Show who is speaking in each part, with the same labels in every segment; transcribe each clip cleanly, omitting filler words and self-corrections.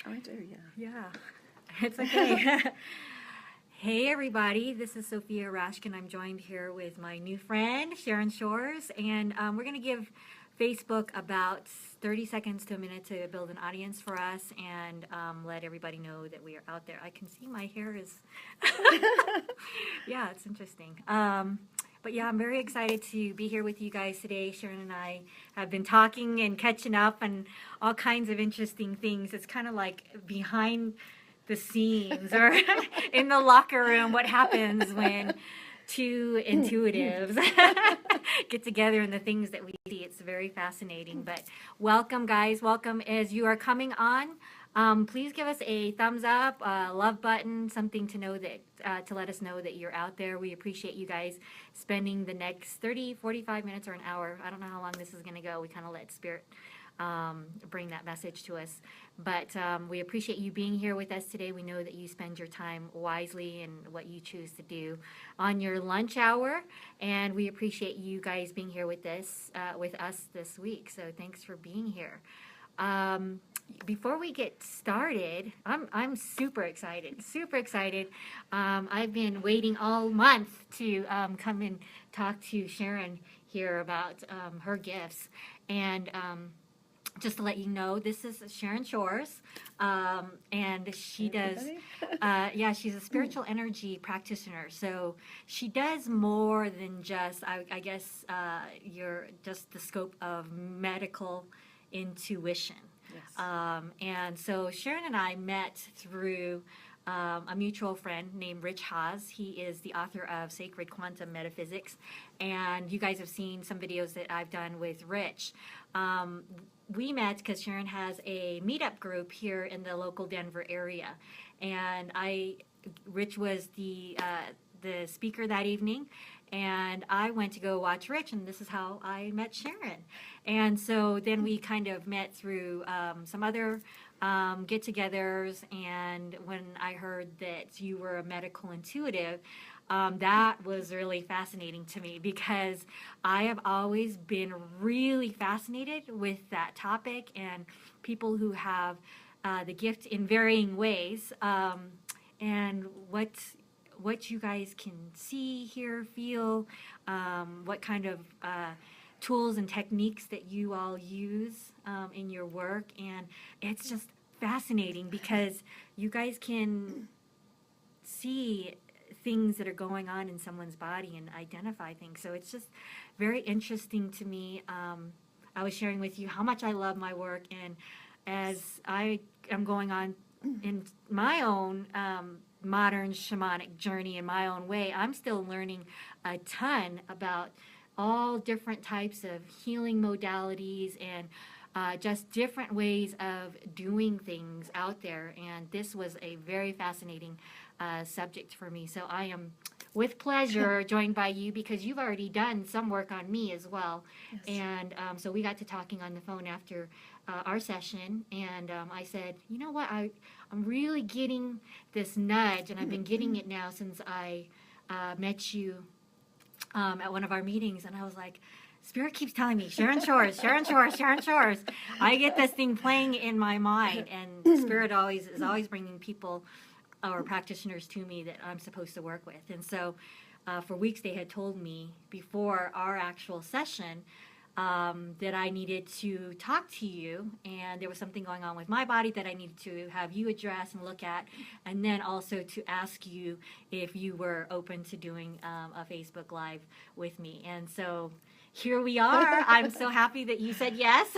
Speaker 1: I do, yeah.
Speaker 2: Yeah, it's okay. Hey everybody, this is Sophia Rashkin. I'm joined here with my new friend, Sharon Shores, and we're going to give Facebook about 30 seconds to a minute to build an audience for us and let everybody know that we are out there. I can see my hair is, yeah, it's interesting. But yeah, I'm very excited to be here with you guys today. Sharon and I have been talking and catching up and all kinds of interesting things. It's kind of like behind the scenes or in the locker room, what happens when two intuitives get together and the things that we see. It's very fascinating. But welcome, guys. Welcome. As you are coming on, please give us a thumbs up, a love button, something to know that to let us know that you're out there. We appreciate you guys spending the next 30, 45 minutes or an hour. I don't know how long this is going to go. We kind of let Spirit bring that message to us. But we appreciate you being here with us today. We know that you spend your time wisely in what you choose to do on your lunch hour, and we appreciate you guys being here with us this week. So thanks for being here. Before we get started, I'm super excited, super excited. I've been waiting all month to come and talk to Sharon here about her gifts, and just to let you know, this is Sharon Shores, and she does, yeah, she's a spiritual energy practitioner. So she does more than just, I guess, just the scope of medical intuition. Yes. And so Sharon and I met through a mutual friend named Rich Haas. He is the author of Sacred Quantum Metaphysics, and you guys have seen some videos that I've done with Rich. We met because Sharon has a meetup group here in the local Denver area, and Rich was the speaker that evening, and I went to go watch Rich, and this is how I met Sharon. And so then we kind of met through some other get-togethers, and when I heard that you were a medical intuitive, that was really fascinating to me because I have always been really fascinated with that topic and people who have the gift in varying ways, and what you guys can see, hear, feel, what kind of tools and techniques that you all use in your work. And it's just fascinating because you guys can see things that are going on in someone's body and identify things. So it's just very interesting to me. I was sharing with you how much I love my work, and as I am going on in my own modern shamanic journey in my own way, I'm still learning a ton about all different types of healing modalities and just different ways of doing things out there. And this was a very fascinating subject for me. So I am, with pleasure, joined by you because you've already done some work on me as well. Yes. And so we got to talking on the phone after our session, and I said, you know what, I'm really getting this nudge, and I've been getting it now since I met you at one of our meetings, and I was like, Spirit keeps telling me, Sharon Shores, Sharon Shores, Sharon Shores. I get this thing playing in my mind, and Spirit is always bringing people or practitioners to me that I'm supposed to work with. And so for weeks they had told me before our actual session that I needed to talk to you, and there was something going on with my body that I needed to have you address and look at, and then also to ask you if you were open to doing a Facebook Live with me. And so here we are. I'm so happy that you said yes.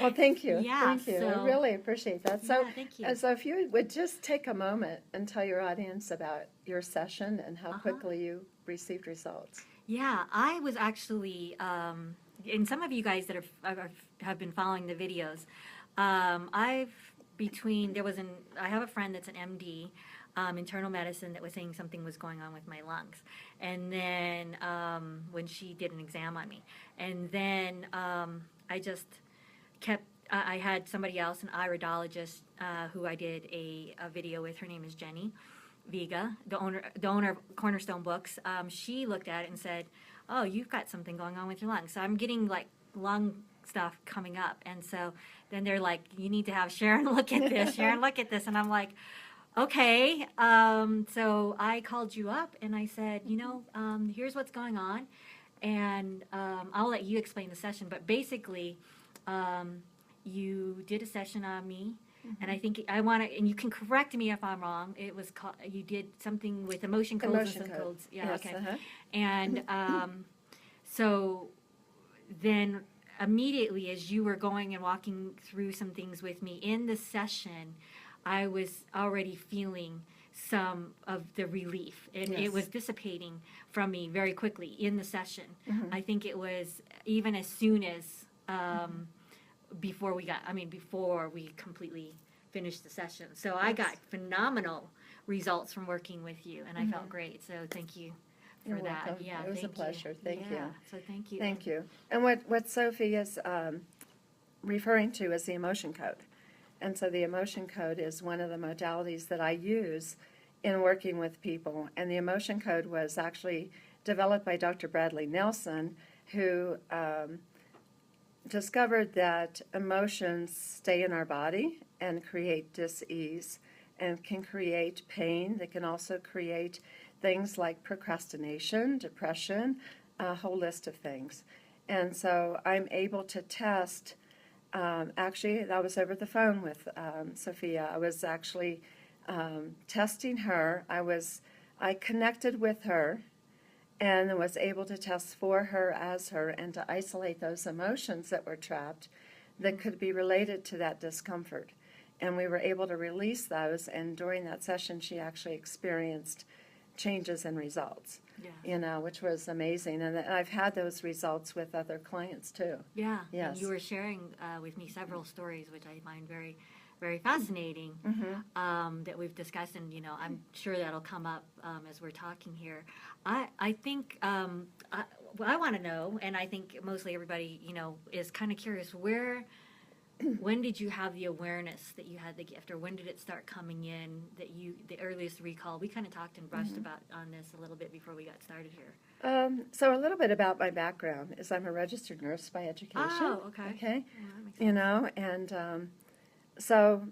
Speaker 1: Well, thank you.
Speaker 2: Yeah,
Speaker 1: thank you.
Speaker 2: so,
Speaker 1: I really appreciate that. So,
Speaker 2: yeah, thank you.
Speaker 1: So if you would just take a moment and tell your audience about your session and how quickly you received results.
Speaker 2: Yeah, I was actually, and some of you guys that have been following the videos, I have a friend that's an MD, internal medicine, that was saying something was going on with my lungs. And then when she did an exam on me, and then I just I had somebody else, an iridologist, who I did a video with. Her name is Jenny Vega, the owner of Cornerstone Books. She looked at it and said, oh, you've got something going on with your lungs. So I'm getting like lung stuff coming up. And so then they're like, you need to have Sharon look at this, Sharon look at this. And I'm like, okay. So I called you up and I said, here's what's going on. And I'll let you explain the session. But basically, you did a session on me. And I think I want to, and you can correct me if I'm wrong. It was called, you did something with emotion codes
Speaker 1: Emotion
Speaker 2: and
Speaker 1: code.
Speaker 2: codes. Yeah,
Speaker 1: Yes,
Speaker 2: okay.
Speaker 1: uh-huh.
Speaker 2: And so then immediately as you were going and walking through some things with me in the session, I was already feeling some of the relief. And
Speaker 1: Yes.
Speaker 2: it was dissipating from me very quickly in the session.
Speaker 1: Mm-hmm.
Speaker 2: I think it was even as soon as before we completely finished the session. So I got phenomenal results from working with you, and I felt great. So thank you for
Speaker 1: You're
Speaker 2: that.
Speaker 1: welcome.
Speaker 2: Yeah,
Speaker 1: It was a
Speaker 2: thank you.
Speaker 1: pleasure. Thank you.
Speaker 2: Yeah, so thank you.
Speaker 1: Thank you. And what Sophie is referring to is the emotion code. And so the emotion code is one of the modalities that I use in working with people. And the emotion code was actually developed by Dr. Bradley Nelson, who discovered that emotions stay in our body and create dis-ease and can create pain. They can also create things like procrastination, depression, a whole list of things. And so I'm able to test, actually, I was over the phone with Sophia. I was actually testing her. I connected with her and was able to test for her, as her, and to isolate those emotions that were trapped that could be related to that discomfort. And we were able to release those, and during that session, she actually experienced changes and results, which was amazing. And I've had those results with other clients, too.
Speaker 2: Yeah,
Speaker 1: Yes.
Speaker 2: and you were sharing with me several stories, which I find very, very fascinating, that we've discussed, and I'm sure that'll come up as we're talking here. I think I want to know, and I think mostly everybody is kind of curious, when did you have the awareness that you had the gift, or when did it start coming in the earliest recall? We kind of talked and brushed about on this a little bit before we got started here.
Speaker 1: So a little bit about my background is I'm a registered nurse by education.
Speaker 2: Oh, okay.
Speaker 1: Okay.
Speaker 2: Well, that makes sense.
Speaker 1: And so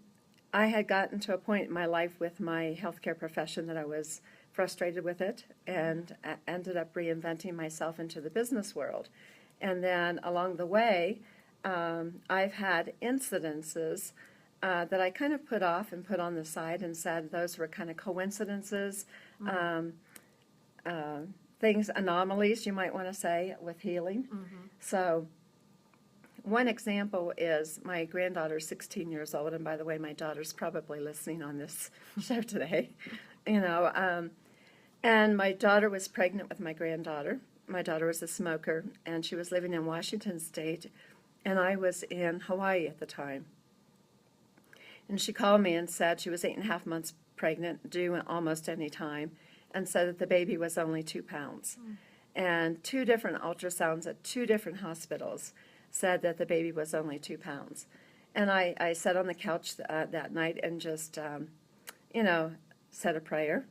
Speaker 1: I had gotten to a point in my life with my healthcare profession that I was frustrated with it, and ended up reinventing myself into the business world. And then along the way, I've had incidences that I kind of put off and put on the side and said those were kind of coincidences, things, anomalies, you might want to say, with healing. So one example is my granddaughter's 16 years old, and by the way, my daughter's probably listening on this show today, and my daughter was pregnant with my granddaughter. My daughter was a smoker, and she was living in Washington State, and I was in Hawaii at the time. And she called me and said she was 8.5 months pregnant, due almost any time, and said that the baby was only 2 pounds. And 2 different ultrasounds at 2 different hospitals said that the baby was only 2 pounds. And I sat on the couch that night and just, said a prayer.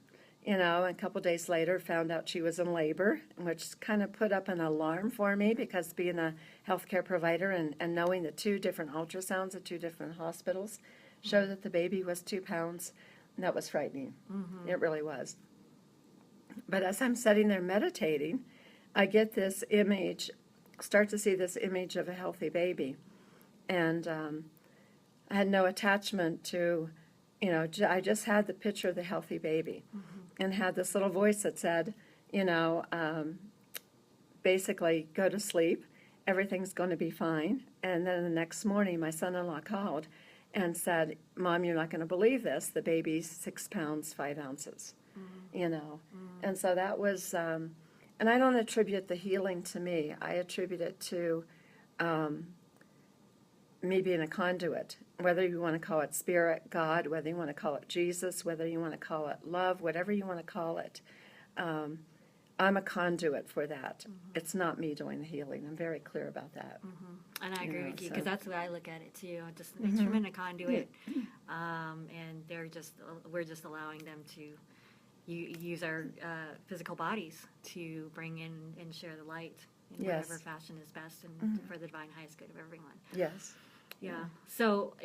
Speaker 1: A couple days later, found out she was in labor, which kind of put up an alarm for me, because being a healthcare provider and knowing the 2 different ultrasounds at 2 different hospitals showed that the baby was 2 pounds, and that was frightening. It really was. But as I'm sitting there meditating, I get this image, start to see this image of a healthy baby. And I had no attachment to, I just had the picture of the healthy baby. And had this little voice that said, basically, go to sleep, everything's going to be fine. And then the next morning, my son-in-law called and said, Mom, you're not going to believe this, the baby's 6 pounds, 5 ounces, And so that was, and I don't attribute the healing to me. I attribute it to me being a conduit, whether you want to call it spirit, God, whether you want to call it Jesus, whether you want to call it love, whatever you want to call it. I'm a conduit for that. It's not me doing the healing. I'm very clear about that.
Speaker 2: And I agree with you, because that's the way I look at it too. Just an instrument, a conduit, and we're just allowing them to use our physical bodies to bring in and share the light. in
Speaker 1: Yes.
Speaker 2: whatever fashion is best and
Speaker 1: Mhm.
Speaker 2: for the divine highest good of everyone.
Speaker 1: Yes.
Speaker 2: Yeah. So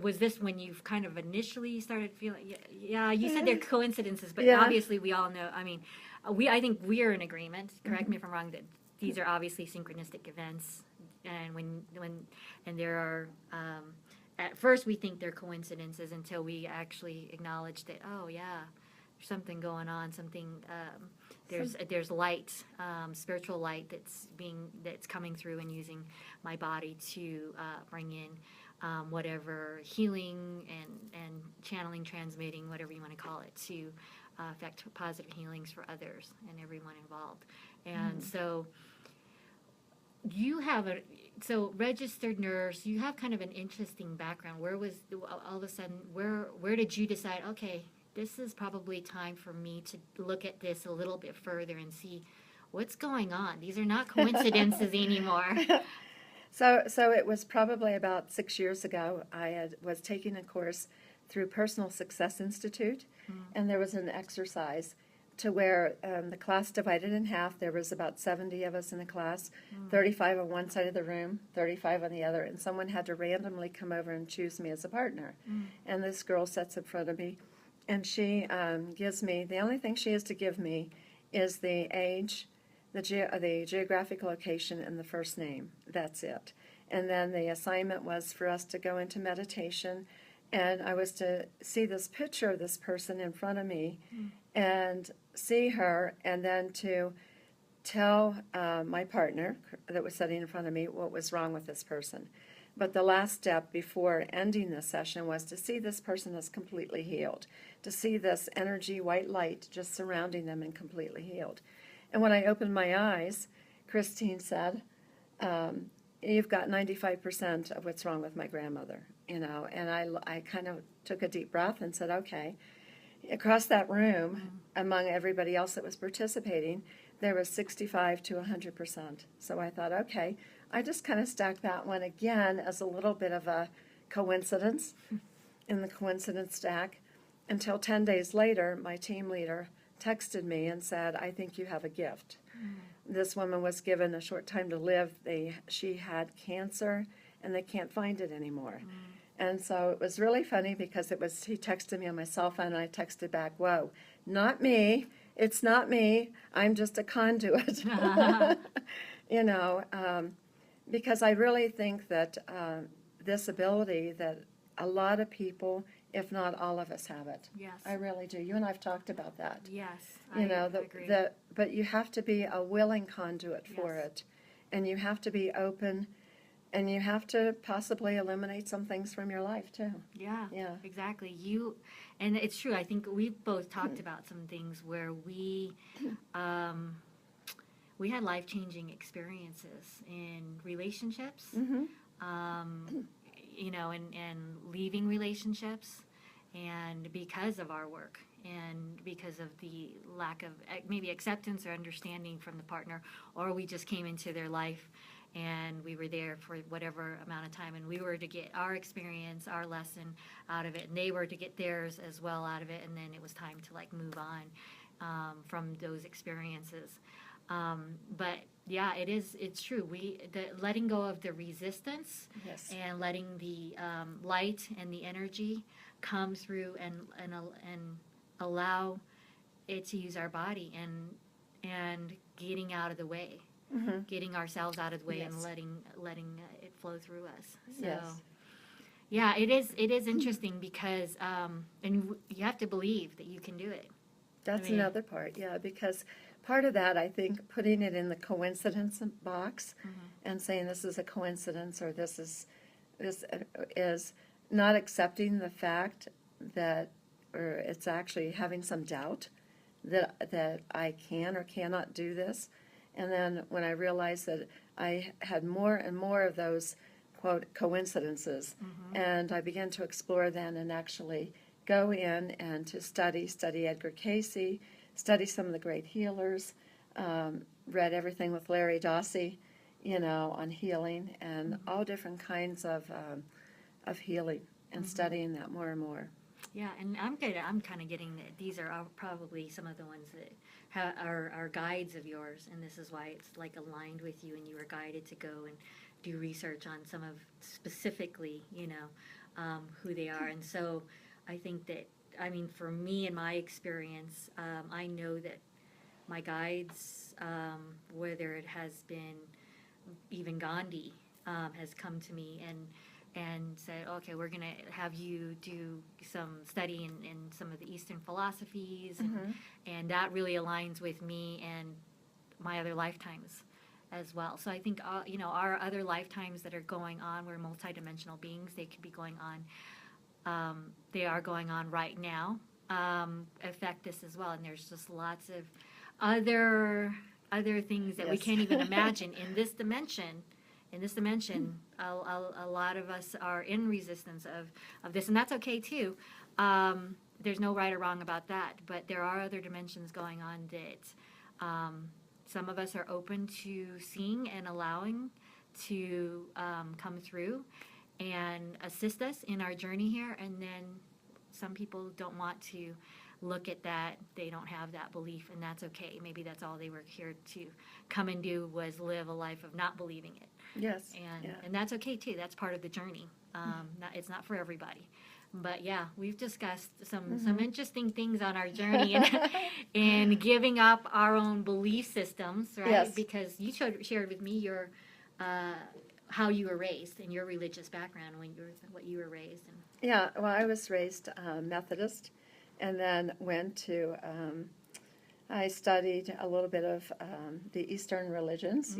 Speaker 2: was this when you've kind of initially started feeling? Yeah. You said they're coincidences, but
Speaker 1: Yeah.
Speaker 2: obviously we all know. I mean, I think we are in agreement. Correct me if I'm wrong. That these are obviously synchronistic events, and when and there are. At first, we think they're coincidences until we actually acknowledge that. Oh yeah, there's something going on. Something. There's light, spiritual light that's coming through and using my body to bring in whatever healing and channeling, transmitting, whatever you want to call it, to affect positive healings for others and everyone involved. And so you have registered nurse. You have kind of an interesting background. Where was all of a sudden? Where did you decide? Okay, this is probably time for me to look at this a little bit further and see what's going on. These are not coincidences anymore.
Speaker 1: So it was probably about 6 years ago. Was taking a course through Personal Success Institute, and there was an exercise to where the class divided in half. There was about 70 of us in the class, 35 on one side of the room, 35 on the other, and someone had to randomly come over and choose me as a partner. And this girl sits in front of me, and she gives me, the only thing she has to give me is the age, the geographic location, and the first name. That's it. And then the assignment was for us to go into meditation, and I was to see this picture of this person in front of me and see her, and then to tell my partner that was sitting in front of me what was wrong with this person. But the last step before ending the session was to see this person as completely healed, to see this energy, white light just surrounding them and completely healed. And when I opened my eyes, Christine said, you've got 95% of what's wrong with my grandmother, and I kind of took a deep breath and said, okay. Across that room, among everybody else that was participating, there was 65 to 100%. So I thought, okay, I just kind of stacked that one again as a little bit of a coincidence in the coincidence stack, until 10 days later, my team leader texted me and said, I think you have a gift. This woman was given a short time to live. She had cancer, and they can't find it anymore. And so it was really funny because he texted me on my cell phone, and I texted back, whoa, not me. It's not me. I'm just a conduit. Because I really think that this ability that a lot of people, if not all of us, have it.
Speaker 2: Yes.
Speaker 1: I really do. You and I have talked about that.
Speaker 2: Yes,
Speaker 1: I
Speaker 2: agree.
Speaker 1: But you have to be a willing conduit for it, and you have to be open, and you have to possibly eliminate some things from your life too.
Speaker 2: Yeah, exactly. And it's true. I think we've both talked about some things where we had life-changing experiences in relationships, and leaving relationships, and because of our work, and because of the lack of maybe acceptance or understanding from the partner, or we just came into their life and we were there for whatever amount of time, and we were to get our experience, our lesson out of it, and they were to get theirs as well out of it, and then it was time to move on from those experiences. But yeah, it's true. The letting go of the resistance, and letting the light and the energy come through and allow it to use our body, and getting out of the way. Getting ourselves out of the way, and letting it flow through us. So, yeah, it is interesting because and you have to believe that you can do it.
Speaker 1: That's another part, because part of that, I think, putting it in the coincidence box and saying this is a coincidence, or this is not accepting the fact that, or it's actually having some doubt that I can or cannot do this. And then when I realized that I had more and more of those, quote, coincidences, and I began to explore then and actually go in and to study Edgar Cayce, study some of the great healers, read everything with Larry Dossey, on healing and all different kinds of healing, and studying that more and more.
Speaker 2: Yeah, and I'm kind of getting that these are probably some of the ones that are guides of yours, and this is why it's like aligned with you, and you were guided to go and do research on some of specifically, who they are. And so I think that, I mean, for me in my experience, I know that my guides, whether it has been even Gandhi, has come to me and said, okay, we're going to have you do some study in some of the Eastern philosophies, and that really aligns with me and my other lifetimes as well. So I think, our other lifetimes that are going on, we're multidimensional beings, they could be going on, they are going on right now, affect us as well. And there's just lots of other things that we can't even imagine in this dimension. A lot of us are in resistance of this, and that's okay too. There's no right or wrong about that, but there are other dimensions going on that some of us are open to seeing and allowing to come through and assist us in our journey here, and then some people don't want to look at that. They don't have that belief, and that's okay. Maybe that's all they were here to come and do, was live a life of not believing it.
Speaker 1: Yes.
Speaker 2: And that's okay too. That's part of the journey. It's not for everybody. But yeah, we've discussed some interesting things on our journey and giving up our own belief systems, right?
Speaker 1: Yes.
Speaker 2: Because you shared with me your how you were raised and your religious background, what you were raised in.
Speaker 1: Yeah, well, I was raised Methodist, and then went to, I studied a little bit of the Eastern religions,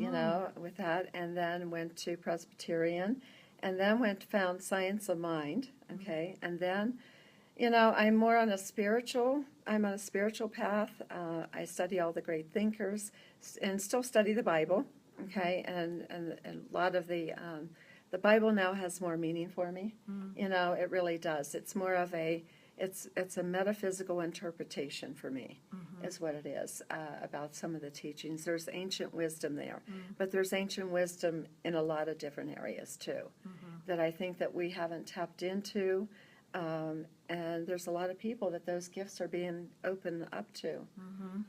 Speaker 1: with that, and then went to Presbyterian, and then found Science of Mind, okay, and then, I'm on a spiritual path. I study all the great thinkers, and still study the Bible, okay, and a lot of the Bible now has more meaning for me, it really does. It's more of it's a metaphysical interpretation for me, is what it is, about some of the teachings. There's ancient wisdom there, but there's ancient wisdom in a lot of different areas too, that I think that we haven't tapped into, and there's a lot of people that those gifts are being opened up to,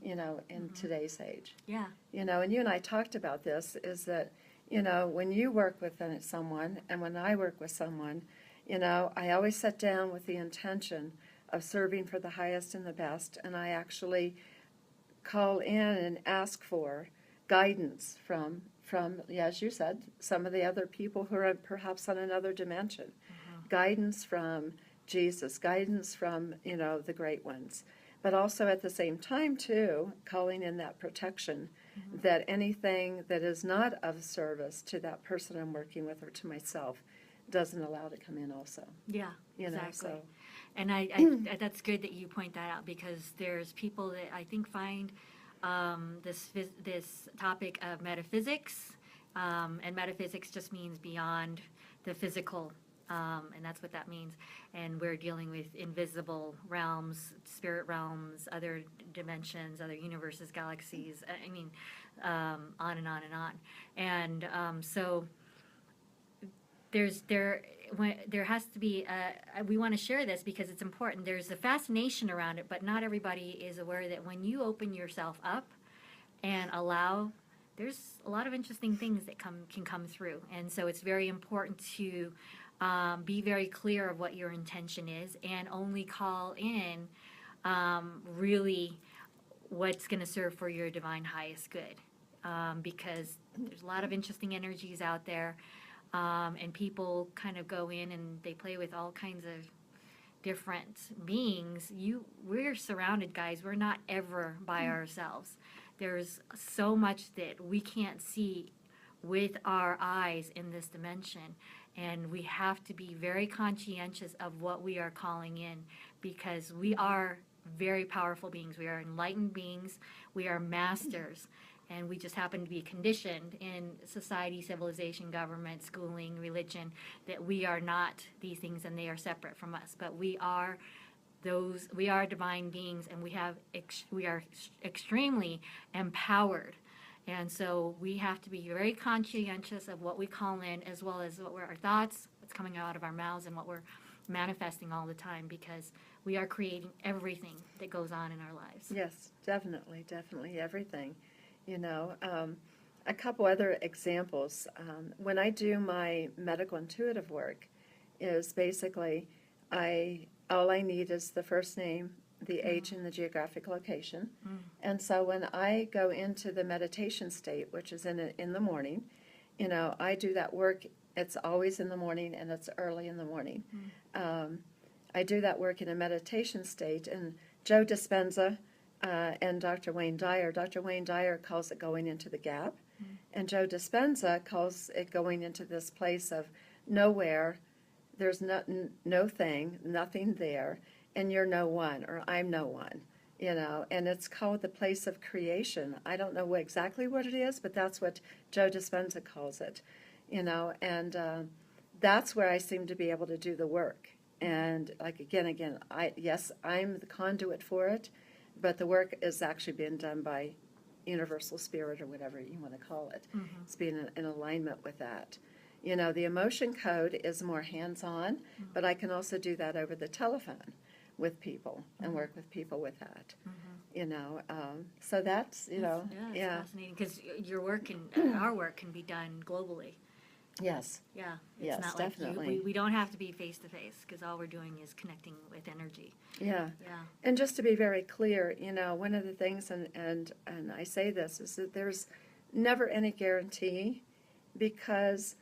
Speaker 1: in today's age.
Speaker 2: Yeah.
Speaker 1: And you and I talked about this, is that, when you work with someone, and when I work with someone, I always sit down with the intention of serving for the highest and the best, and I actually call in and ask for guidance from as you said, some of the other people who are perhaps on another dimension, guidance from Jesus, guidance from, the great ones, but also at the same time, too, calling in that protection, that anything that is not of service to that person I'm working with or to myself doesn't allow to come in also.
Speaker 2: Yeah, exactly.
Speaker 1: So.
Speaker 2: And I that's good that you point that out, because there's people that I think find this topic of metaphysics, and metaphysics just means beyond the physical, and that's what that means. And we're dealing with invisible realms, spirit realms, other dimensions, other universes, galaxies. I mean, on and on and on. And so there has to be, we want to share this because it's important. There's a fascination around it, but not everybody is aware that when you open yourself up and allow, there's a lot of interesting things that can come through. And so it's very important to be very clear of what your intention is, and only call in really what's going to serve for your divine highest good, because there's a lot of interesting energies out there. And people kind of go in and they play with all kinds of different beings. We're surrounded, guys. We're not ever by ourselves. There's so much that we can't see with our eyes in this dimension. And we have to be very conscientious of what we are calling in, because we are very powerful beings. We are enlightened beings. We are masters. And we just happen to be conditioned in society, civilization, government, schooling, religion, that we are not these things and they are separate from us. But we are divine beings, and we are extremely empowered. And so we have to be very conscientious of what we call in, as well as what were our thoughts, what's coming out of our mouths, and what we're manifesting all the time, because we are creating everything that goes on in our lives.
Speaker 1: Yes, definitely, definitely everything. You know, a couple other examples. When I do my medical intuitive work, is basically all I need is the first name, the age, and the geographic location. And so when I go into the meditation state, which is in the morning, you know, I do that work. It's always in the morning, and it's early in the morning. I do that work in a meditation state, and Joe Dispenza and Dr. Wayne Dyer calls it going into the gap, and Joe Dispenza calls it going into this place of nowhere. There's no thing, nothing there, and you're no one, or I'm no one, you know, and it's called the place of creation. I don't know exactly what it is, but that's what Joe Dispenza calls it, you know, and that's where I seem to be able to do the work. And like again, I'm the conduit for it, but the work is actually being done by universal spirit, or whatever you want to call it. It's being in alignment with that. You know, the emotion code is more hands-on, but I can also do that over the telephone with people and work with people with that. You know, so that's, you know,
Speaker 2: it's fascinating, because your work and our work can be done globally.
Speaker 1: Yes.
Speaker 2: Yeah. It's
Speaker 1: Yes,
Speaker 2: not
Speaker 1: definitely.
Speaker 2: Like we don't have to be face to face, because all we're doing is connecting with energy.
Speaker 1: Yeah.
Speaker 2: Yeah.
Speaker 1: And just to be very clear, you know, one of the things, and I say this, is that there's never any guarantee, because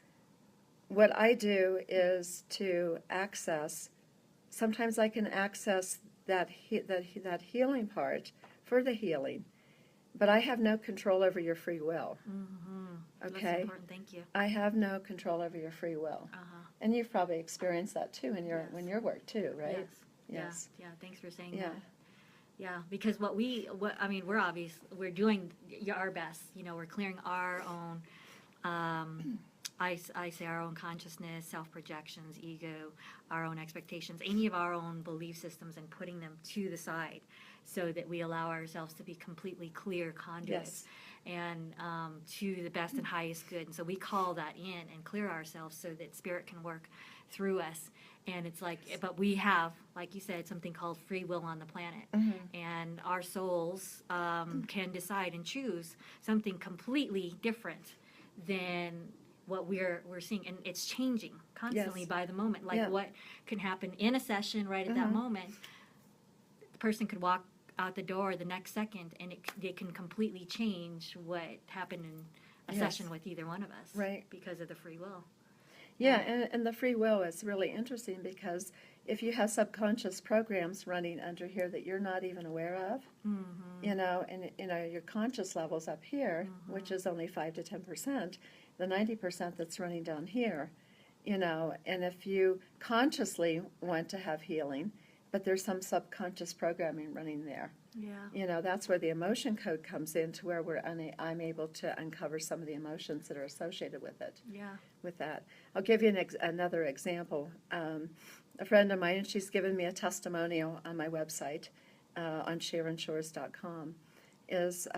Speaker 1: what I do is to access, sometimes I can access that healing part for the healing, but I have no control over your free will. Okay?
Speaker 2: That's important. Thank you.
Speaker 1: I have no control over your free will. And you've probably experienced that too in your work too, right?
Speaker 2: Yes. Yeah. Thanks for saying
Speaker 1: Yeah.
Speaker 2: that. Yeah, because we're doing our best. You know, we're clearing our own. I say our own consciousness, self-projections, ego, our own expectations, any of our own belief systems, and putting them to the side, so that we allow ourselves to be completely clear conduits, and to the best and highest good. And so we call that in and clear ourselves, so that spirit can work through us. And it's like, but we have, like you said, something called free will on the planet. And our souls can decide and choose something completely different than what we're seeing, and it's changing constantly by the moment. Like what can happen in a session right at that moment, the person could walk out the door the next second, and it can completely change what happened in a session with either one of us,
Speaker 1: right?
Speaker 2: Because of the free will.
Speaker 1: Yeah, and the free will is really interesting, because if you have subconscious programs running under here that you're not even aware of, you know, and you know your conscious level's up here, which is only 5 to 10%, the 90% that's running down here, you know, and if you consciously want to have healing, but there's some subconscious programming running there. You know, that's where the emotion code comes in, to where I'm able to uncover some of the emotions that are associated with it. With that, I'll give you another example. A friend of mine, and she's given me a testimonial on my website, on SharonShores.com, is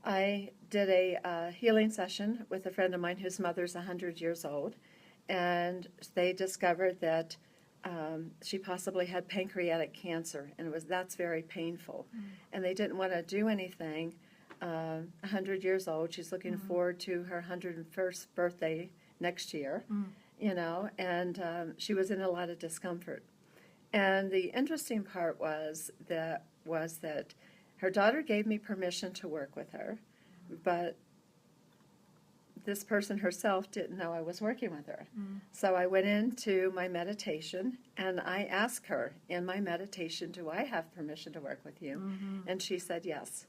Speaker 1: I did a healing session with a friend of mine whose mother's 100 years old, and they discovered that she possibly had pancreatic cancer, and that's very painful. And they didn't want to do anything. 100 years old, she's looking forward to her 101st birthday next year, you know, and she was in a lot of discomfort. And the interesting part was that her daughter gave me permission to work with her, but this person herself didn't know I was working with her. So I went into my meditation, and I asked her in my meditation, do I have permission to work with you? And she said yes.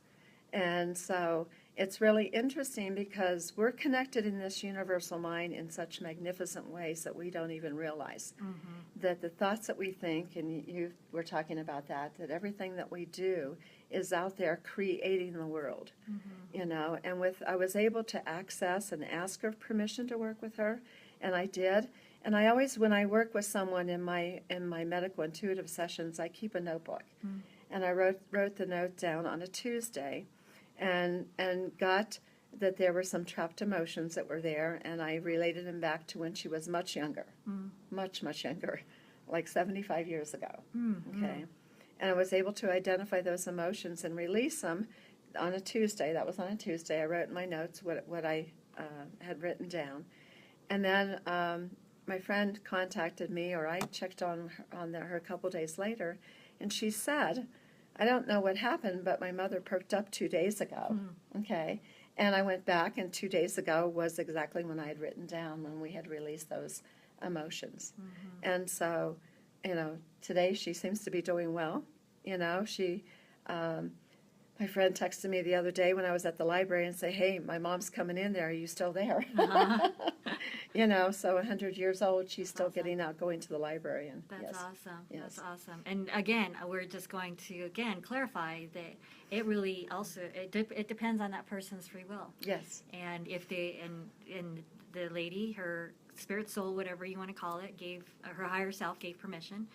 Speaker 1: And so it's really interesting, because we're connected in this universal mind in such magnificent ways that we don't even realize. That the thoughts that we think, and you were talking about that everything that we do is out there creating the world, you know. And I was able to access and ask her permission to work with her, and I did. And I always, when I work with someone in my medical intuitive sessions, I keep a notebook, and I wrote the note down on a Tuesday, and got that there were some trapped emotions that were there, and I related them back to when she was much younger, much younger. like 75 years ago.
Speaker 2: Mm-hmm.
Speaker 1: Okay. And I was able to identify those emotions and release them on a Tuesday. That was on a Tuesday. I wrote in my notes what I had written down. And then my friend contacted me, or I checked on her a couple days later, and she said, I don't know what happened, but my mother perked up 2 days ago. Okay. And I went back, and 2 days ago was exactly when I had written down when we had released those emotions. And so, today she seems to be doing well. My friend texted me the other day when I was at the library and say, hey, my mom's coming in there. Are you still there? So 100 years old, she's still getting out, going to the library. And
Speaker 2: That's
Speaker 1: yes.
Speaker 2: awesome.
Speaker 1: Yes.
Speaker 2: That's awesome. And again, we're just going to, clarify that it really also, it depends on that person's free will.
Speaker 1: Yes.
Speaker 2: And if they, and the lady, her spirit soul, whatever you want to call it, gave, her higher self gave permission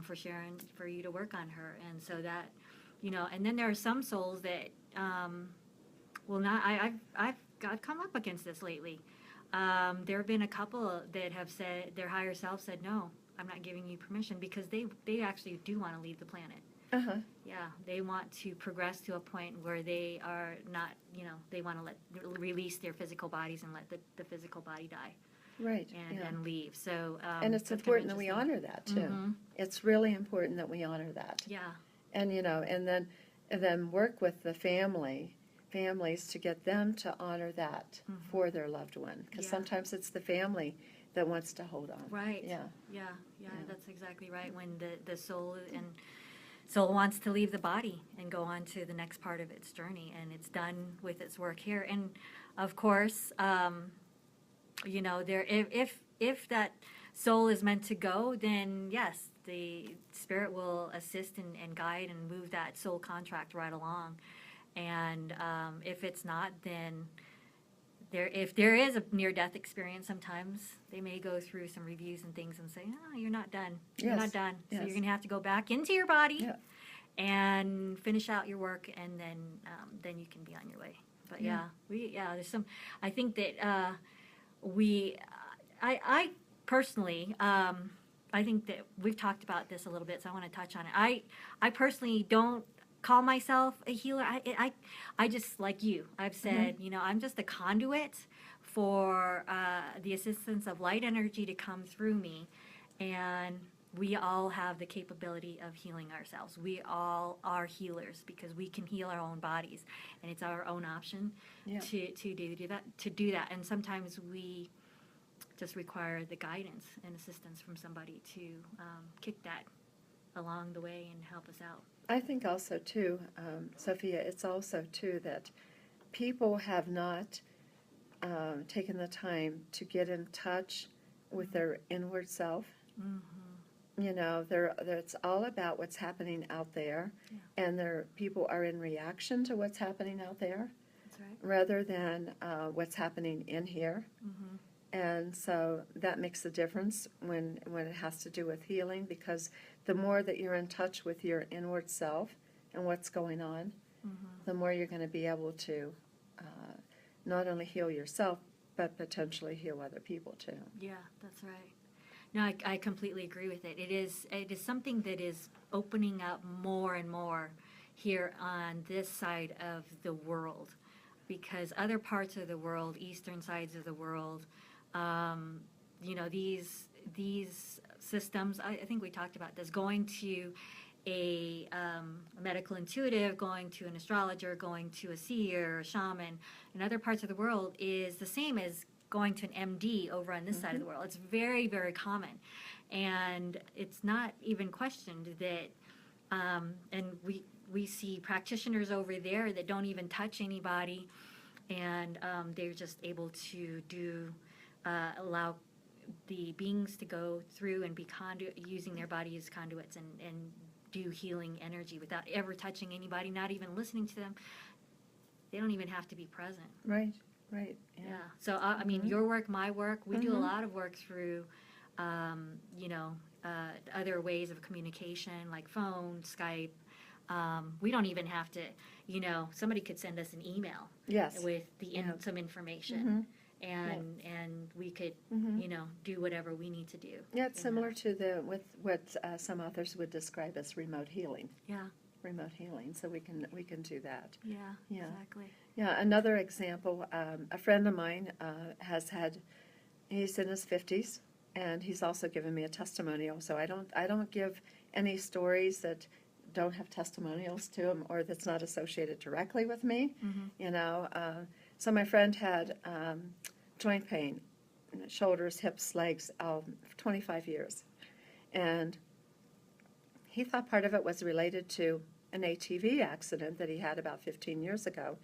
Speaker 2: for Sharon, for you to work on her. And so that, and then there are some souls that will not, I've come up against this lately. There have been a couple that have said, their higher self said, no, I'm not giving you permission, because they actually do want to leave the planet.
Speaker 1: Uh-huh.
Speaker 2: Yeah, they want to progress to a point where they are not, they want to release their physical bodies and let the physical body die.
Speaker 1: Right.
Speaker 2: And leave. So
Speaker 1: and it's important that we honor that too.
Speaker 2: Mm-hmm.
Speaker 1: It's really important that we honor that.
Speaker 2: Yeah.
Speaker 1: And and then work with the families to get them to honor that for their loved one, because sometimes it's the family that wants to hold on.
Speaker 2: Right.
Speaker 1: Yeah.
Speaker 2: Yeah. That's exactly right. When the soul wants to leave the body and go on to the next part of its journey, and it's done with its work here. And of course, there, if that soul is meant to go, then yes, the spirit will assist and guide and move that soul contract right along. And if it's not, then if there is a near-death experience, sometimes they may go through some reviews and things and say, oh, you're not done. You're not done. So you're going to have to go back into your body and finish out your work, and then you can be on your way. But there's some, I think that I personally, I think that we've talked about this a little bit, so I want to touch on it. I personally don't call myself a healer. I just, like you, I've said, I'm just a conduit for the assistance of light energy to come through me, and we all have the capability of healing ourselves. We all are healers, because we can heal our own bodies, and it's our own option to do that. And sometimes we just require the guidance and assistance from somebody to kick that along the way and help us out.
Speaker 1: I think also too, Sophia, it's also too that people have not taken the time to get in touch with their inward self. It's all about what's happening out there, and people are in reaction to what's happening out there.
Speaker 2: That's right.
Speaker 1: Rather than what's happening in here. And so that makes a difference when it has to do with healing, because the more that you're in touch with your inward self and what's going on, the more you're going to be able to not only heal yourself, but potentially heal other people too.
Speaker 2: Yeah, that's right. No, I completely agree with it. It is something that is opening up more and more here on this side of the world, because other parts of the world, eastern sides of the world, these systems, I think we talked about this, going to a medical intuitive, going to an astrologer, going to a seer, a shaman, in other parts of the world is the same as going to an MD over on this side of the world. It's very, very common. And it's not even questioned that, and we see practitioners over there that don't even touch anybody, and they're just able to allow the beings to go through and be using their body as conduits and do healing energy without ever touching anybody, not even listening to them. They don't even have to be present.
Speaker 1: Right.
Speaker 2: Yeah. So, I mean, your work, my work, we do a lot of work through, other ways of communication, like phone, Skype. We don't even have to, somebody could send us an email with some information. and we could, do whatever we need to do.
Speaker 1: Yeah, it's similar to with what some authors would describe as remote healing.
Speaker 2: Yeah.
Speaker 1: Remote healing, so we can do that.
Speaker 2: Yeah,
Speaker 1: Yeah.
Speaker 2: exactly.
Speaker 1: Yeah, another example, a friend of mine he's in his 50s, and he's also given me a testimonial, so I don't give any stories that don't have testimonials to them or that's not associated directly with me, So my friend had joint pain, shoulders, hips, legs, 25 years, and he thought part of it was related to an ATV accident that he had about 15 years ago,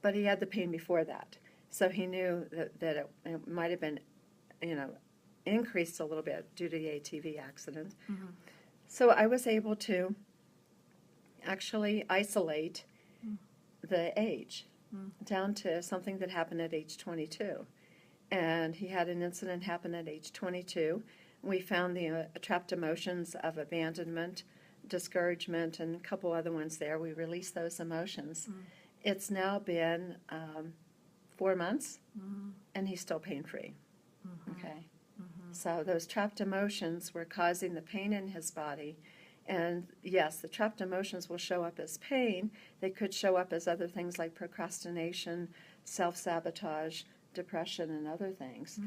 Speaker 1: but he had the pain before that. So he knew that it might have been, increased a little bit due to the ATV accident. Mm-hmm. So I was able to actually isolate the age down to something that happened at age 22. And he had an incident happen at age 22. We found the trapped emotions of abandonment, discouragement, and a couple other ones there. We released those emotions. It's now been 4 months, and he's still pain-free. Okay? So those trapped emotions were causing the pain in his body. And yes, the trapped emotions will show up as pain. They could show up as other things like procrastination, self-sabotage, depression, and other things.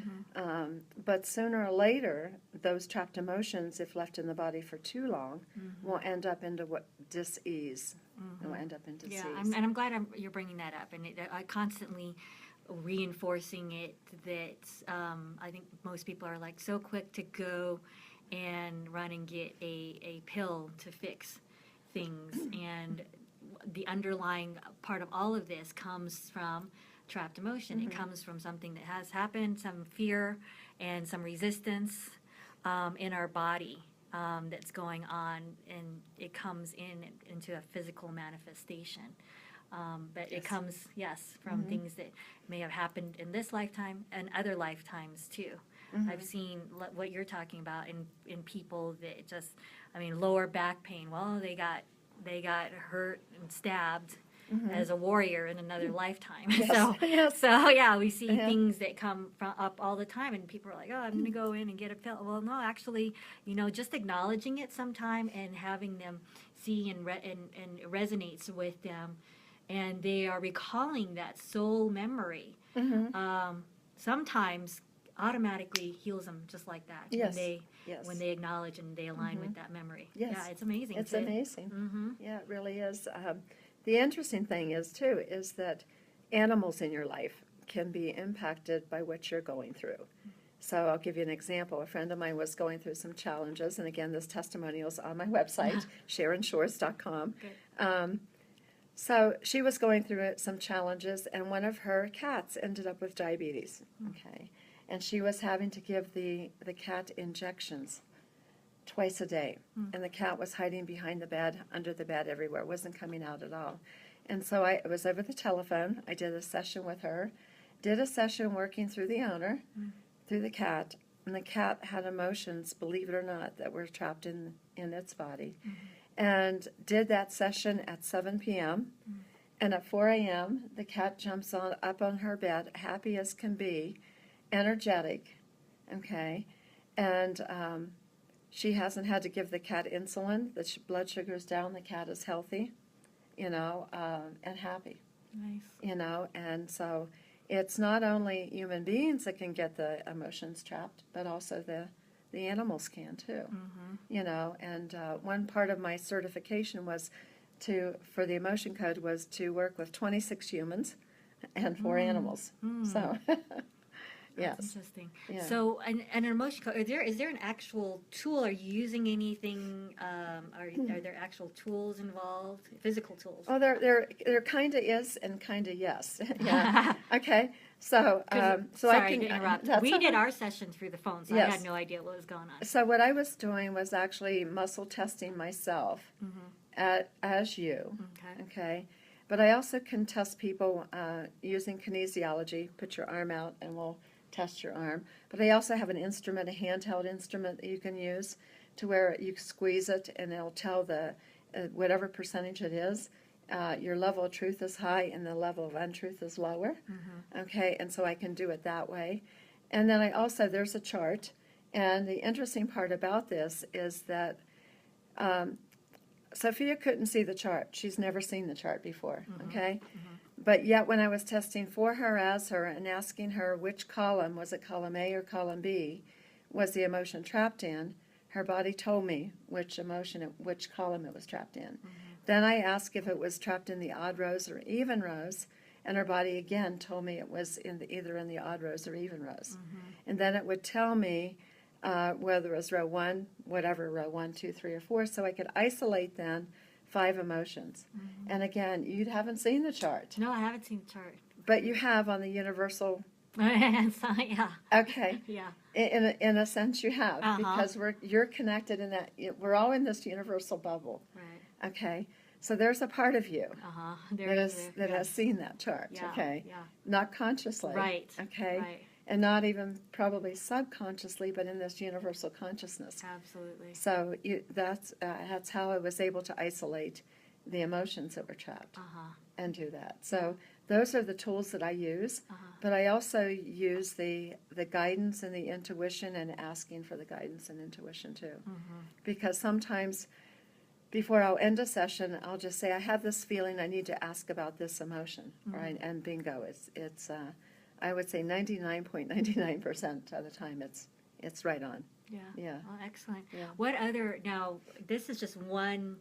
Speaker 1: But sooner or later, those trapped emotions, if left in the body for too long, will end up into dis-ease. Will end up in disease.
Speaker 2: Yeah, and I'm glad you're bringing that up. And I constantly reinforcing it that I think most people are like so quick to go and run and get a pill to fix things. And the underlying part of all of this comes from trapped emotion. It comes from something that has happened, some fear and some resistance in our body that's going on, and it comes into a physical manifestation. But it comes, from things that may have happened in this lifetime and other lifetimes too. I've seen what you're talking about in people that just, lower back pain. Well, they got hurt and stabbed as a warrior in another lifetime.
Speaker 1: Yes.
Speaker 2: So we see things that come up all the time, and people are like, "Oh, I'm going to go in and get a pill." Well, no, actually, just acknowledging it sometime and having them see and it resonates with them, and they are recalling that soul memory. Sometimes automatically heals them just like that. When they acknowledge and they align with that memory.
Speaker 1: Yes.
Speaker 2: Yeah, it's amazing.
Speaker 1: It's amazing. Yeah, it really is. The interesting thing is that animals in your life can be impacted by what you're going through. So I'll give you an example. A friend of mine was going through some challenges, and again, this testimonial is on my website, SharonShores.com. So she was going through some challenges, and one of her cats ended up with diabetes. Okay, and she was having to give the cat injections twice a day, and the cat was hiding behind the bed, under the bed, everywhere. It wasn't coming out at all. And so I was over the telephone. I did a session with her, did a session working through the owner, through the cat, and the cat had emotions, believe it or not, that were trapped in its body. And did that session at 7 p.m., and at 4 a.m., the cat jumps up on her bed, happy as can be, energetic, okay, and she hasn't had to give the cat insulin. The blood sugar's down. The cat is healthy, and happy.
Speaker 2: Nice.
Speaker 1: And so it's not only human beings that can get the emotions trapped, but also the animals can too. And one part of my certification was for the emotion code was to work with 26 humans and 4 animals. So. Yes.
Speaker 2: That's interesting.
Speaker 1: Yeah.
Speaker 2: So, an emotion code, is there an actual tool? Are you using anything? Are there actual tools involved? Physical tools?
Speaker 1: Oh, there kind of is and kind of yes. Yeah. Okay. So,
Speaker 2: sorry
Speaker 1: I can
Speaker 2: to interrupt. We did our session through the phone, so I had no idea what was going on.
Speaker 1: So what I was doing was actually muscle testing myself as you. Okay. But I also can test people using kinesiology. Put your arm out and we'll test your arm. But I also have an instrument, a handheld instrument that you can use to where you squeeze it and it'll tell whatever percentage it is. your level of truth is high and the level of untruth is lower. Okay, and so I can do it that way. And then I also, there's a chart, and the interesting part about this is that Sophia couldn't see the chart. She's never seen the chart before, okay? But yet when I was testing for her as her and asking her which column, was it column A or column B, was the emotion trapped in, her body told me which column it was trapped in. Then I asked if it was trapped in the odd rows or even rows, and her body again told me it was either in the odd rows or even rows. And then it would tell me whether it was row 1, whatever, row 1, 2, 3, or 4, so I could isolate then 5 emotions. And again, you haven't seen the chart.
Speaker 2: No, I haven't seen the chart.
Speaker 1: But you have on the universal.
Speaker 2: Yeah.
Speaker 1: Okay.
Speaker 2: Yeah.
Speaker 1: In a sense, you have, because you're connected in that. We're all in this universal bubble.
Speaker 2: Right.
Speaker 1: Okay. So there's a part of you that has seen that chart.
Speaker 2: Yeah.
Speaker 1: Okay.
Speaker 2: Yeah.
Speaker 1: Not consciously.
Speaker 2: Right.
Speaker 1: Okay.
Speaker 2: Right.
Speaker 1: And not even probably subconsciously, but in this universal consciousness.
Speaker 2: Absolutely.
Speaker 1: So that's how I was able to isolate the emotions that were trapped and do that. So those are the tools that I use, but I also use the guidance and the intuition and asking for the guidance and intuition too. Because sometimes before I'll end a session, I'll just say, I have this feeling, I need to ask about this emotion, right? And bingo, it's I would say 99.99% of the time it's right on.
Speaker 2: Yeah.
Speaker 1: Yeah.
Speaker 2: Oh, excellent.
Speaker 1: Yeah.
Speaker 2: What other, now, this is just one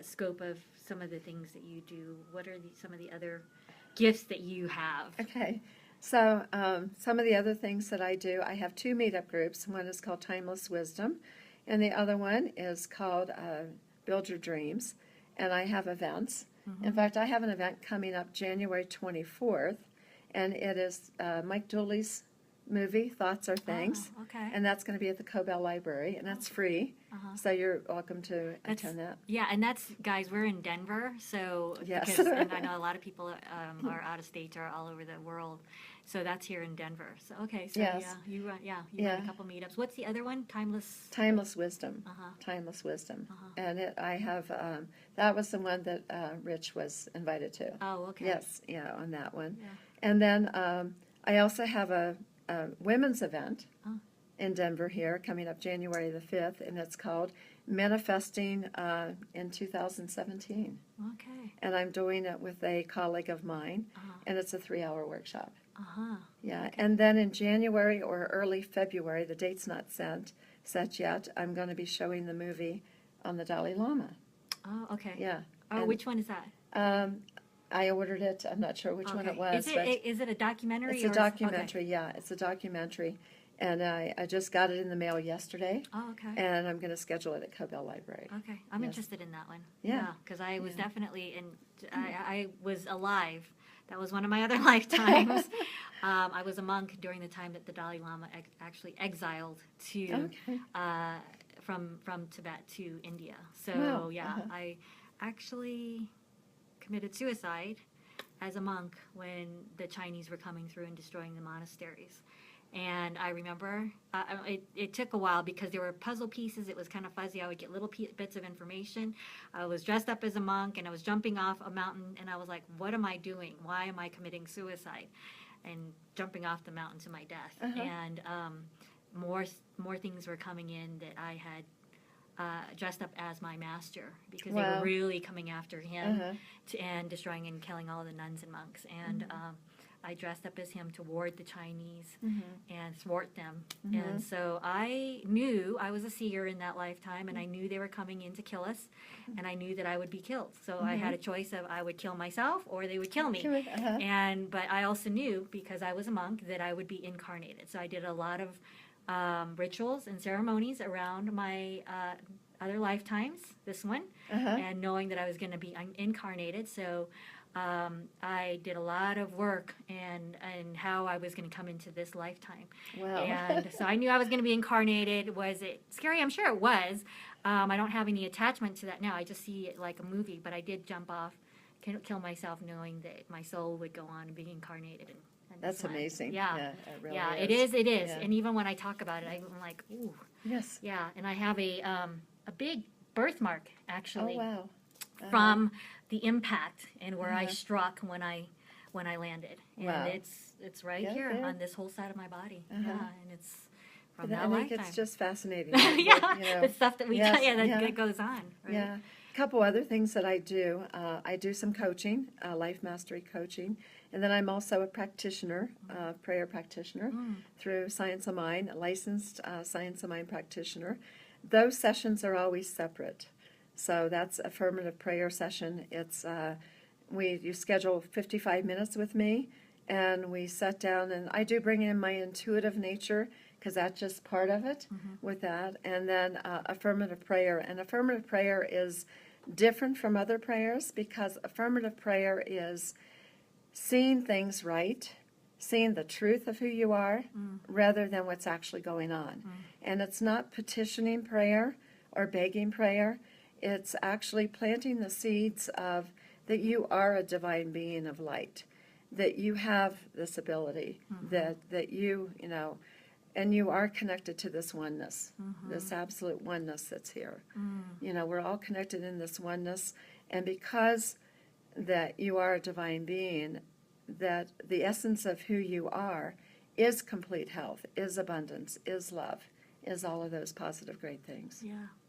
Speaker 2: scope of some of the things that you do. What are some of the other gifts that you have?
Speaker 1: Okay. So some of the other things that I do, I have 2 meetup groups. One is called Timeless Wisdom, and the other one is called Build Your Dreams. And I have events. In fact, I have an event coming up January 24th, and it is Mike Dooley's movie, Thoughts Are Things.
Speaker 2: Oh, okay.
Speaker 1: And that's going to be at the Cobell Library, and that's free. So you're welcome to attend that.
Speaker 2: Yeah, and that's, guys, we're in Denver, so,
Speaker 1: Yes.
Speaker 2: because, and I know a lot of people are out of state or all over the world, so that's here in Denver. So, okay, so
Speaker 1: Yes.
Speaker 2: you run a couple meetups. What's the other one?
Speaker 1: Timeless Wisdom. Timeless Wisdom. And I have, that was the one that Rich was invited to.
Speaker 2: Oh, okay.
Speaker 1: Yes, yeah, on that one.
Speaker 2: Yeah.
Speaker 1: And then I also have a women's event in Denver here coming up January the 5th, and it's called Manifesting in 2017.
Speaker 2: Okay.
Speaker 1: And I'm doing it with a colleague of mine, and it's a 3-hour workshop. Yeah,
Speaker 2: Okay.
Speaker 1: and then in January or early February, the date's not set yet, I'm going to be showing the movie on the Dalai Lama.
Speaker 2: Oh, okay.
Speaker 1: Yeah.
Speaker 2: Oh,
Speaker 1: and,
Speaker 2: which one is that?
Speaker 1: I ordered it. I'm not sure which one it was.
Speaker 2: Is it a documentary?
Speaker 1: It's a documentary, yeah. It's a documentary. And I just got it in the mail yesterday.
Speaker 2: Oh, okay.
Speaker 1: And I'm going to schedule it at Cobell Library.
Speaker 2: Okay. I'm
Speaker 1: Yes.
Speaker 2: interested in that one.
Speaker 1: Yeah.
Speaker 2: Because I was definitely, I was alive. That was one of my other lifetimes. I was a monk during the time that the Dalai Lama actually exiled to from Tibet to India. So, I actually committed suicide as a monk when the Chinese were coming through and destroying the monasteries. And I remember it took a while because there were puzzle pieces. It was kind of fuzzy. I would get little bits of information. I was dressed up as a monk, and I was jumping off a mountain, and I was like, what am I doing? Why am I committing suicide? And jumping off the mountain to my death. And more things were coming in that I had dressed up as my master because they were really coming after him and destroying and killing all the nuns and monks. And I dressed up as him to ward the Chinese and thwart them. And so I knew I was a seer in that lifetime, and I knew they were coming in to kill us, and I knew that I would be killed. So I had a choice of I would kill myself or they would kill me. But I also knew, because I was a monk, that I would be incarnated. So I did a lot of rituals and ceremonies around my other lifetimes, this one, and knowing that I was going to be incarnated. So I did a lot of work and how I was going to come into this lifetime.
Speaker 1: Wow.
Speaker 2: And so I knew I was going to be incarnated. Was it scary? I'm sure it was. I don't have any attachment to that now. I just see it like a movie. But I did jump off, kill myself, knowing that my soul would go on and be incarnated. And
Speaker 1: That's amazing.
Speaker 2: Yeah.
Speaker 1: It really
Speaker 2: is. It is.
Speaker 1: Yeah.
Speaker 2: And even when I talk about it, I'm like, ooh.
Speaker 1: Yes.
Speaker 2: Yeah. And I have a big birthmark, actually.
Speaker 1: Oh, wow.
Speaker 2: from the impact and where I struck when I landed. And
Speaker 1: Wow.
Speaker 2: it's right here on this whole side of my body. Yeah, and it's from that
Speaker 1: I think
Speaker 2: lifetime.
Speaker 1: it's just fascinating.
Speaker 2: Yeah,
Speaker 1: you know.
Speaker 2: the stuff that we
Speaker 1: Yes,
Speaker 2: that goes on. Right?
Speaker 1: Yeah. A couple other things that I do. I do some coaching, life mastery coaching, and then I'm also a practitioner, prayer practitioner through Science of Mind, a licensed Science of Mind practitioner. Those sessions are always separate. So that's affirmative prayer session. It's you schedule 55 minutes with me, and we sit down, and I do bring in my intuitive nature, because that's just part of it with that. And then affirmative prayer. And affirmative prayer is different from other prayers, because affirmative prayer is seeing things right, seeing the truth of who you are, rather than what's actually going on. And it's not petitioning prayer or begging prayer. It's actually planting the seeds of that you are a divine being of light, that you have this ability, that you know, and you are connected to this oneness, this absolute oneness that's here. You know, we're all connected in this oneness, and because that you are a divine being, that the essence of who you are is complete health, is abundance, is love, is all of those positive great things.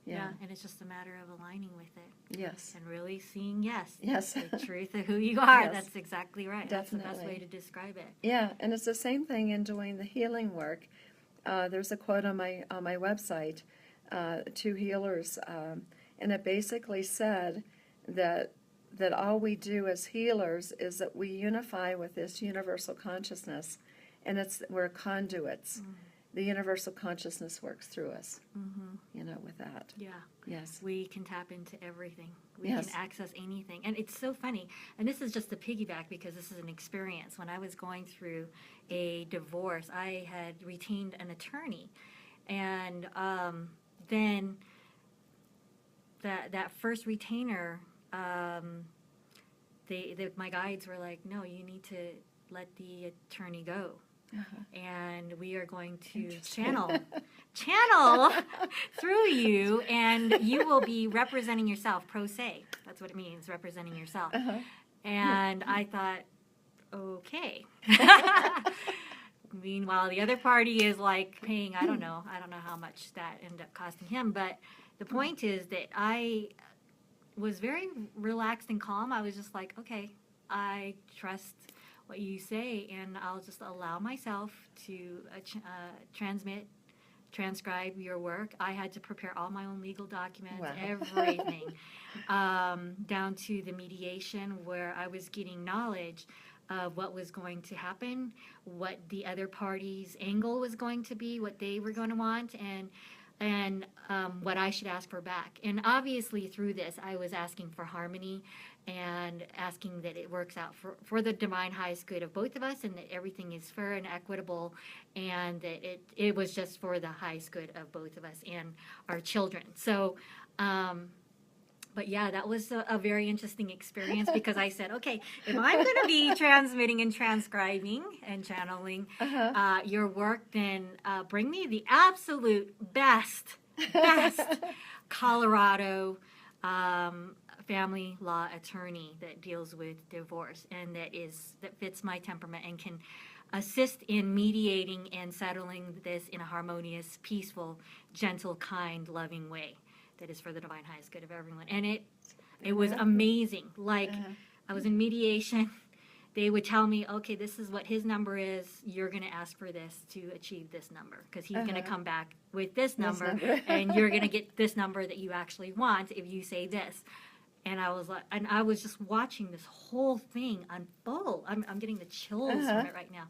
Speaker 2: Yeah, and it's just a matter of aligning with it.
Speaker 1: Yes.
Speaker 2: And really seeing, yes,
Speaker 1: the
Speaker 2: truth of who you are.
Speaker 1: Yes.
Speaker 2: That's exactly right.
Speaker 1: Definitely.
Speaker 2: That's the best way to describe it.
Speaker 1: Yeah, and it's the same thing in doing the healing work. There's a quote on my website, two healers, and it basically said that all we do as healers is that we unify with this universal consciousness, and we're conduits. The universal consciousness works through us, you know, with that.
Speaker 2: Yeah.
Speaker 1: Yes.
Speaker 2: We can tap into everything. We
Speaker 1: Yes.
Speaker 2: can access anything. And it's so funny. And this is just a piggyback because this is an experience. When I was going through a divorce, I had retained an attorney. And then that first retainer, my guides were like, no, you need to let the attorney go. And we are going to channel through you, and you will be representing yourself, pro se. That's what it means, representing yourself. And I thought, okay. Meanwhile, the other party is like paying, I don't know how much that ended up costing him, but the point is that I was very relaxed and calm. I was just like, okay, I trust what you say, and I'll just allow myself to transcribe your work. I had to prepare all my own legal documents, everything, down to the mediation, where I was getting knowledge of what was going to happen, what the other party's angle was going to be, what they were going to want, and what I should ask for back. And obviously through this, I was asking for harmony and asking that it works out for the divine highest good of both of us, and that everything is fair and equitable, and that it was just for the highest good of both of us and our children. So, but yeah, that was a very interesting experience, because I said, okay, if I'm going to be transmitting and transcribing and channeling your work, then bring me the absolute best Colorado family law attorney that deals with divorce, and that fits my temperament and can assist in mediating and settling this in a harmonious, peaceful, gentle, kind, loving way that is for the divine highest good of everyone. And it was amazing. Like, I was in mediation. They would tell me, okay, this is what his number is. You're going to ask for this to achieve this number, because he's going to come back with this number, and you're going to get this number that you actually want if you say this. And I was just watching this whole thing unfold. I'm getting the chills from it right now.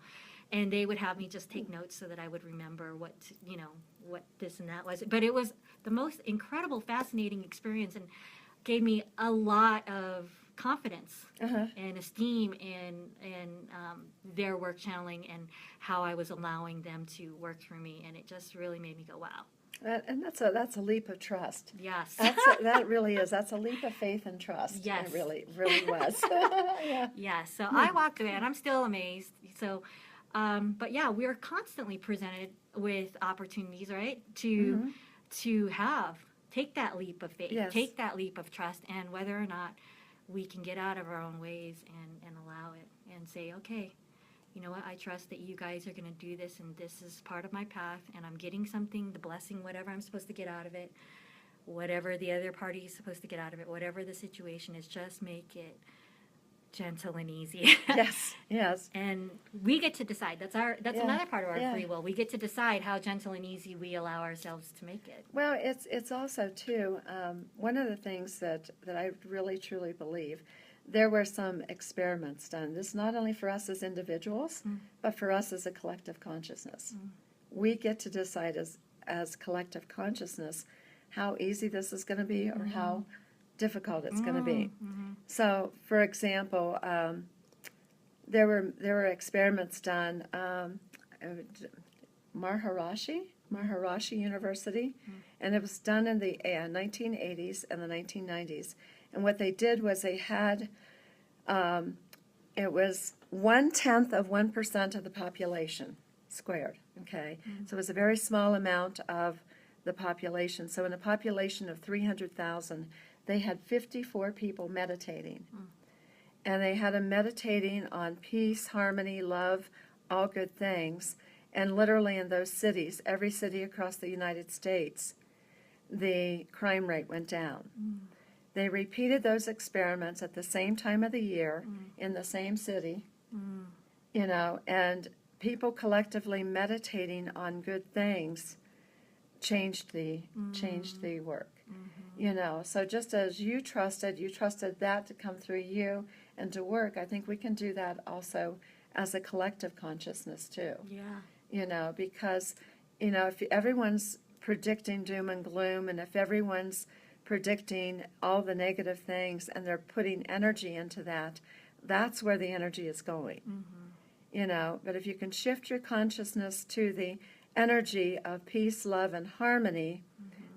Speaker 2: And they would have me just take notes so that I would remember what this and that was. But it was the most incredible, fascinating experience, and gave me a lot of confidence and esteem in their work channeling, and how I was allowing them to work through me. And it just really made me go, wow.
Speaker 1: And that's a leap of trust.
Speaker 2: Yes.
Speaker 1: That really is. That's a leap of faith and trust.
Speaker 2: Yes.
Speaker 1: It really was.
Speaker 2: Yeah. So I walked away, and I'm still amazed. So, but yeah, we're constantly presented with opportunities, right, to have take that leap of faith,
Speaker 1: Yes.
Speaker 2: take that leap of trust, and whether or not we can get out of our own ways and allow it and say, okay, you know what, I trust that you guys are going to do this, and this is part of my path, and I'm getting something, the blessing, whatever I'm supposed to get out of it, whatever the other party is supposed to get out of it, whatever the situation is, just make it gentle and easy.
Speaker 1: Yes, yes.
Speaker 2: And we get to decide. That's
Speaker 1: Yeah,
Speaker 2: another part of our
Speaker 1: yeah.
Speaker 2: free will. We get to decide how gentle and easy we allow ourselves to make it.
Speaker 1: Well, it's also, too, one of the things that I really, truly believe, there were some experiments done. This is not only for us as individuals, but for us as a collective consciousness. We get to decide as collective consciousness how easy this is going to be or how difficult it's going to be. So, for example, there were experiments done. Maharishi University, and it was done in the 1980s and the 1990s. And what they did was they had, it was 1/10 of 1% of the population squared. Okay, so it was a very small amount of the population. So in a population of 300,000, they had 54 people meditating. And they had them meditating on peace, harmony, love, all good things. And literally in those cities, every city across the United States, the crime rate went down. They repeated those experiments at the same time of the year in the same city, you know, and people collectively meditating on good things changed the work. You know, so just as you trusted that to come through you and to work, I think we can do that also as a collective consciousness too.
Speaker 2: Yeah.
Speaker 1: You know, because, you know, if everyone's predicting doom and gloom, and if everyone's predicting all the negative things and they're putting energy into that, that's where the energy is going. You know, but if you can shift your consciousness to the energy of peace, love, and harmony,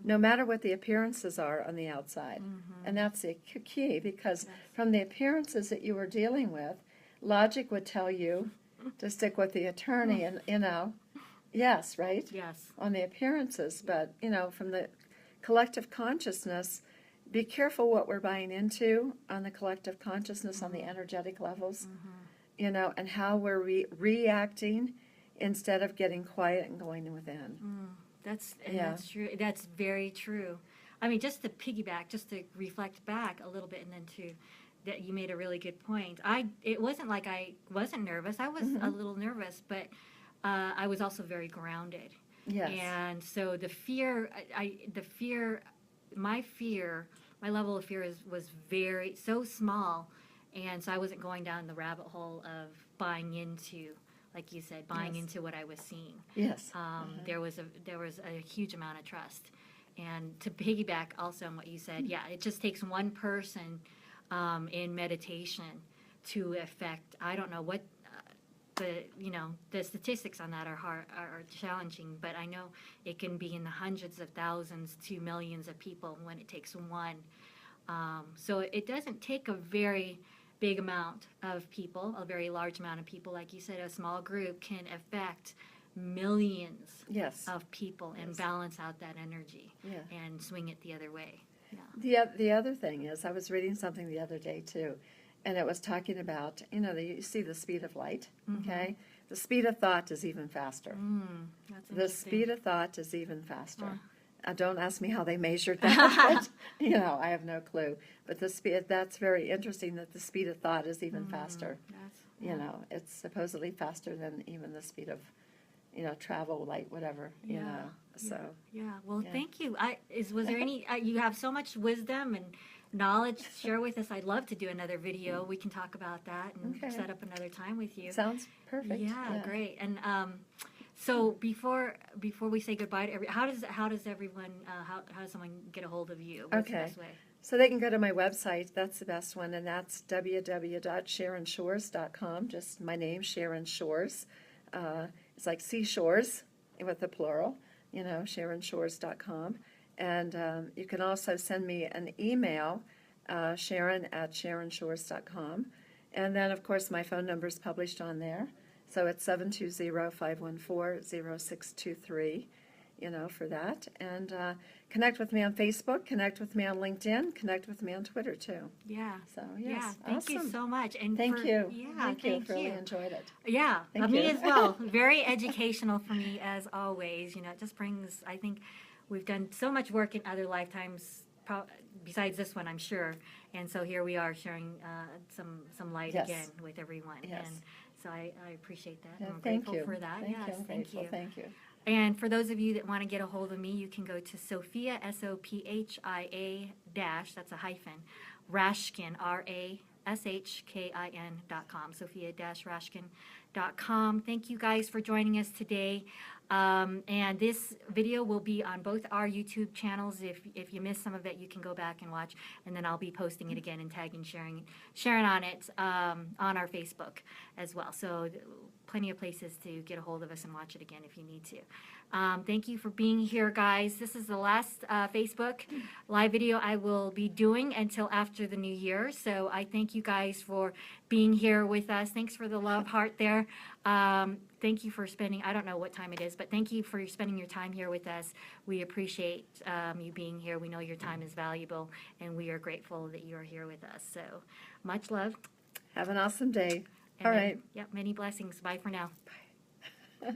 Speaker 1: no matter what the appearances are on the outside. And that's the key, because from the appearances that you were dealing with, logic would tell you to stick with the attorney, and, you know, yes, right?
Speaker 2: Yes.
Speaker 1: On the appearances, but, you know, from the collective consciousness, be careful what we're buying into on the collective consciousness on the energetic levels, you know, and how we're reacting instead of getting quiet and going within.
Speaker 2: That's true. That's very true. I mean, just to piggyback, just to reflect back a little bit, and then to that you made a really good point. It wasn't like I wasn't nervous. I was a little nervous, but I was also very grounded.
Speaker 1: Yes.
Speaker 2: And so the fear, my level of fear was very so small, and so I wasn't going down the rabbit hole of buying into, like you said, buying into what I was seeing.
Speaker 1: Yes.
Speaker 2: There was a huge amount of trust, and to piggyback also on what you said, yeah, it just takes one person in meditation to affect. I don't know what the statistics on that are challenging, but I know it can be in the hundreds of thousands to millions of people when it takes one. So it doesn't take a very big amount of people, a very large amount of people. Like you said, a small group can affect millions of people and balance out that energy and swing it the other way. Yeah.
Speaker 1: The other thing is, I was reading something the other day too, and it was talking about, you know, you see the speed of light, okay? The speed of thought is even faster.
Speaker 2: That's
Speaker 1: The
Speaker 2: interesting.
Speaker 1: speed of thought is even faster. Don't ask me how they measured that, but, you know, I have no clue. But that's very interesting that the speed of thought is even faster. You know, it's supposedly faster than even the speed of, you know, travel, light, whatever, you know. So.
Speaker 2: Yeah. Well, thank you. Was there any? You have so much wisdom and knowledge to share with us. I'd love to do another video. We can talk about that and set up another time with you.
Speaker 1: Sounds perfect.
Speaker 2: Yeah, great. And so before we say goodbye to how does everyone how does someone get a hold of you? What's the best way?
Speaker 1: So they can go to my website. That's the best one, and that's www.sharonshores.com. Just my name, Sharon Shores. It's like seashores with the plural, you know, sharonshores.com. And you can also send me an email, sharon@sharonshores.com. And then, of course, my phone number is published on there. So it's 720-514-0623. for that. And connect with me on Facebook, connect with me on LinkedIn, connect with me on Twitter too.
Speaker 2: Yeah.
Speaker 1: So, yes,
Speaker 2: Yeah. Thank you
Speaker 1: awesome.
Speaker 2: so much. And
Speaker 1: Thank you.
Speaker 2: Yeah.
Speaker 1: Thank you.
Speaker 2: Thank
Speaker 1: Really
Speaker 2: you.
Speaker 1: enjoyed it.
Speaker 2: Yeah.
Speaker 1: Thank
Speaker 2: Me
Speaker 1: you.
Speaker 2: as well. Very educational for me as always. It just brings, I think we've done so much work in other lifetimes besides this one, I'm sure. And so here we are sharing some light
Speaker 1: Yes.
Speaker 2: again with everyone.
Speaker 1: Yes.
Speaker 2: And so I appreciate that.
Speaker 1: Yeah,
Speaker 2: I'm
Speaker 1: thank
Speaker 2: grateful
Speaker 1: you.
Speaker 2: for that.
Speaker 1: Thank
Speaker 2: Yes,
Speaker 1: you. I'm
Speaker 2: thank
Speaker 1: grateful.
Speaker 2: you.
Speaker 1: Thank you.
Speaker 2: And for those of you that want to get a hold of me, you can go to Sophia, Sophia dash, that's a hyphen, Rashkin, RASHKIN.com, Sophia-Rashkin.com. Thank you guys for joining us today. And this video will be on both our YouTube channels. If you missed some of it, you can go back and watch. And then I'll be posting it again and tagging Sharon on it on our Facebook as well. So plenty of places to get a hold of us and watch it again if you need to. Thank you for being here, guys. This is the last Facebook live video I will be doing until after the new year. So I thank you guys for being here with us. Thanks for the love heart there. Thank you for spending, I don't know what time it is, but thank you for spending your time here with us. We appreciate you being here. We know your time is valuable, and we are grateful that you are here with us. So much love.
Speaker 1: Have an awesome day.
Speaker 2: And
Speaker 1: All right.
Speaker 2: Yep, many blessings. Bye for now.
Speaker 1: Bye.